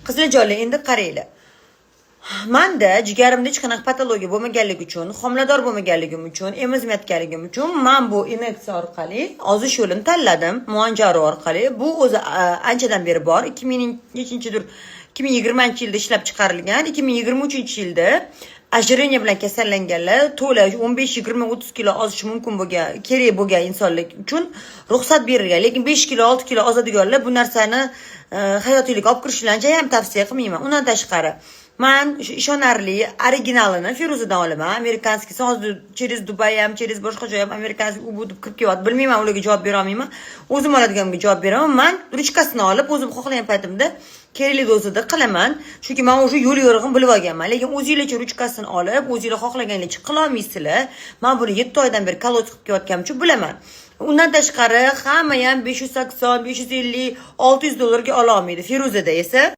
Qiziljonlar, endi qaranglar. Menda jigarimda hech qanaqa patologiya bo'lmaganligi uchun, homilador bo'lmaganligim uchun, emizmayotganligim uchun men bu inyeksiya orqali ozish yo'lini tanladim. Muanjaro orqali. Bu o'zi anchadan beri bor. 2020-yilda ishlab chiqarilgan. 2023-yilda ajreniya bilan kasallanganlar to'la 15, 20, 30 kilo ozishi mumkin bo'lgan, kerak bo'lgan insonlar uchun ruxsat berilgan. Lekin 5 kilo, 6 kilo ozadiganlar bu narsani hayotiylikka olib kirishlarini ham tavsiya qilmayman. Undan tashqari men ishonarli originalini Feruzadan olaman. Amerikanskiy hozir через Dubay ham, через boshqa joy ham amerikanskiy u bu deb kirib kelyapti. Bilmayman, ularga javob bera olmayman. O'zim oladiganimga javob beraman. Men ruchkasini olib, o'zim xohlagan paytimda kerakli dozada qilaman. Chunki men o'sha yo'l yo'rig'ini bilib olganman. Lekin o'zingizlarcha ruchkasini olib, o'zingizlar xohlaganingizcha qila olmaysizlar. Men buni 7 oydan beri kolod qilib kelayotganim uchun bilaman. Undan tashqari hamma ham 580, 550, 600 dollarga ola olmaydi. Feruzada esa